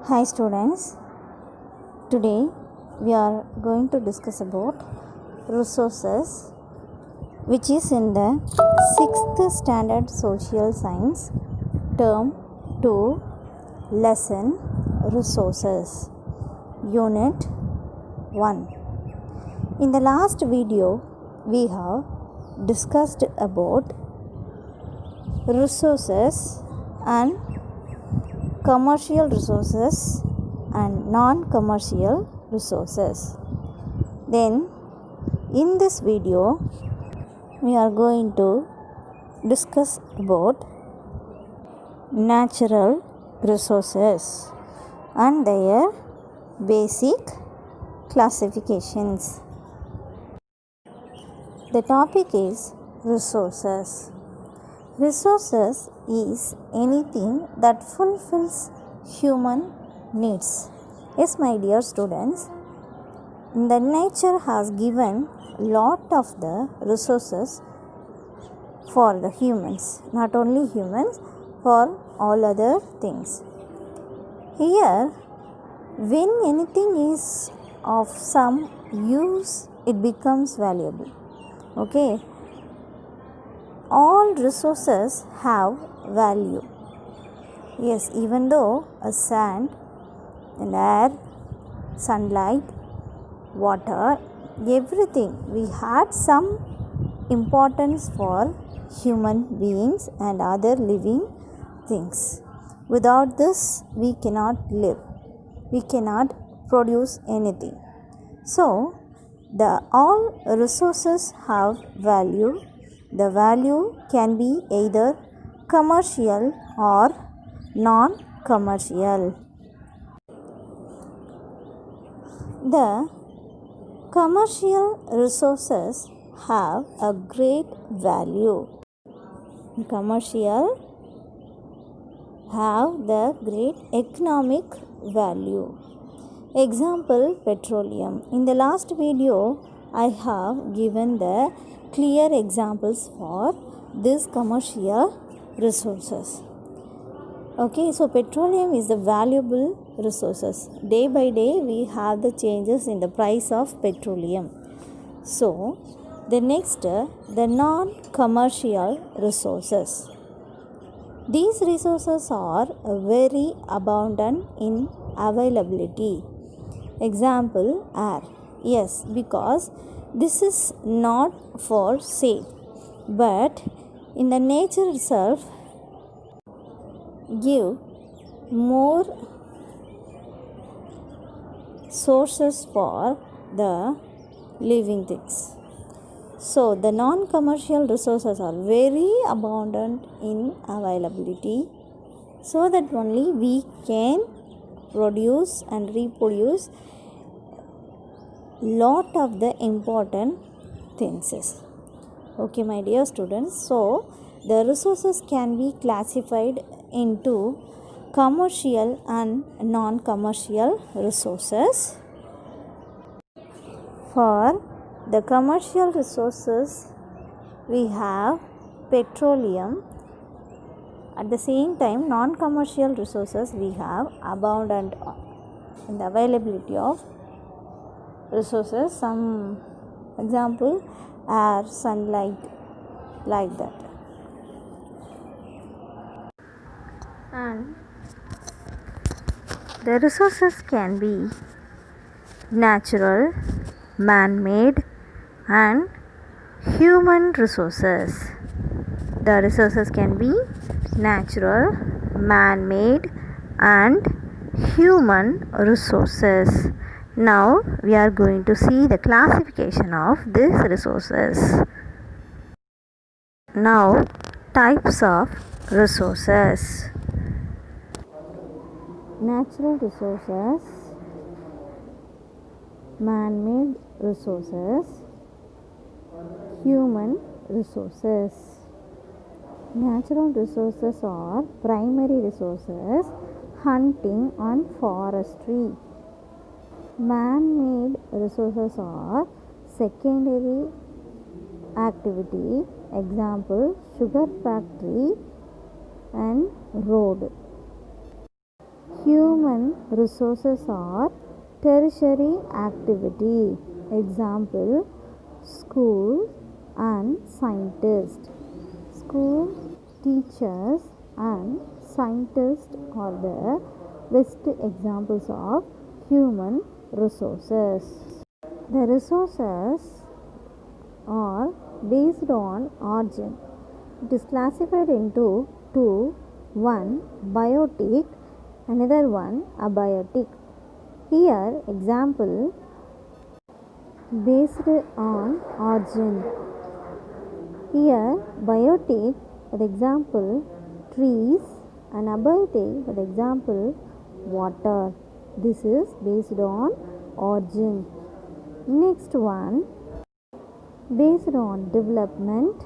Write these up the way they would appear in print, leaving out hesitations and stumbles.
Hi students, today we are going to discuss about resources which is in the 6th standard social science term 2 lesson resources unit 1. In the last video we have discussed about resources and commercial resources and non-commercial resources. Then in this video we are going to discuss about natural resources and their basic classifications. The topic is resources. Resources is anything that fulfills human needs. Yes, my dear students, the nature has given lot of the resources for the humans, not only humans, for all other things. Here, when anything is of some use, it becomes valuable. Okay. All resources have value. Yes, even though a sand, an air, sunlight, water, everything, we had some importance for human beings and other living things. Without this, we cannot live. We cannot produce anything. So, all resources have value. The value can be either commercial or non-commercial. The commercial resources have a great value. Commercial have the great economic value. Example, petroleum. In the last video, I have given the clear examples for these commercial resources. Okay, so petroleum is the valuable resources. Day by day, we have the changes in the price of petroleum. So, the next, the non-commercial resources. These resources are very abundant in availability. Example, air. Yes, because this is not for sale, but in the nature itself give more sources for the living things. So the non-commercial resources are very abundant in availability, so that only we can produce and reproduce lot of the important things. Okay, my dear students, so the resources can be classified into commercial and non-commercial resources. For the commercial resources, we have petroleum. At the same time, non-commercial resources, we have abundant in the availability of resources. Some example, air, sunlight, like that. And the resources can be natural, man-made, and human resources. The resources can be natural, man-made, and human resources. Now we are going to see the classification of these resources. Now, types of resources. Natural resources, man-made resources, human resources. Natural resources are primary resources, hunting and forestry. Man-made resources are secondary activity, example, sugar factory and road. Human resources are tertiary activity. Example, school and scientist. School, teachers and scientists are the best examples of human resources. The resources are based on origin. It is classified into two, one biotic, another one abiotic. Here example, based on origin. Here biotic, for example trees, and abiotic, for example water. This is based on origin. Next one, based on development,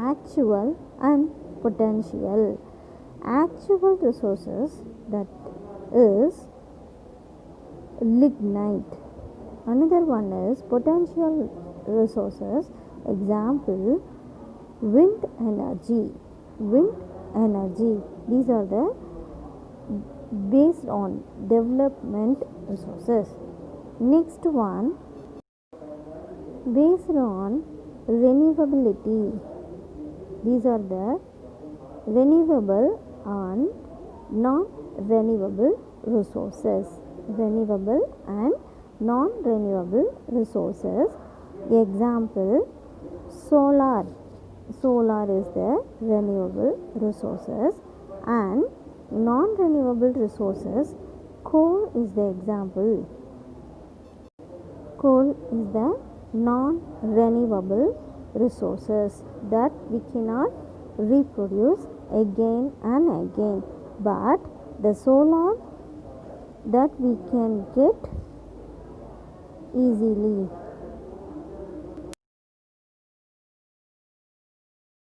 actual and potential. Actual resources, that is lignite. Another one is potential resources. Example, wind energy. Wind energy. These are the based on development resources. Next one, based on renewability. These are the renewable and non-renewable resources. Renewable and non-renewable resources. Example, solar. Solar is the renewable resources, and non-renewable resources, coal is the example. Coal is the non-renewable resources that we cannot reproduce again and again, but the solar that we can get easily.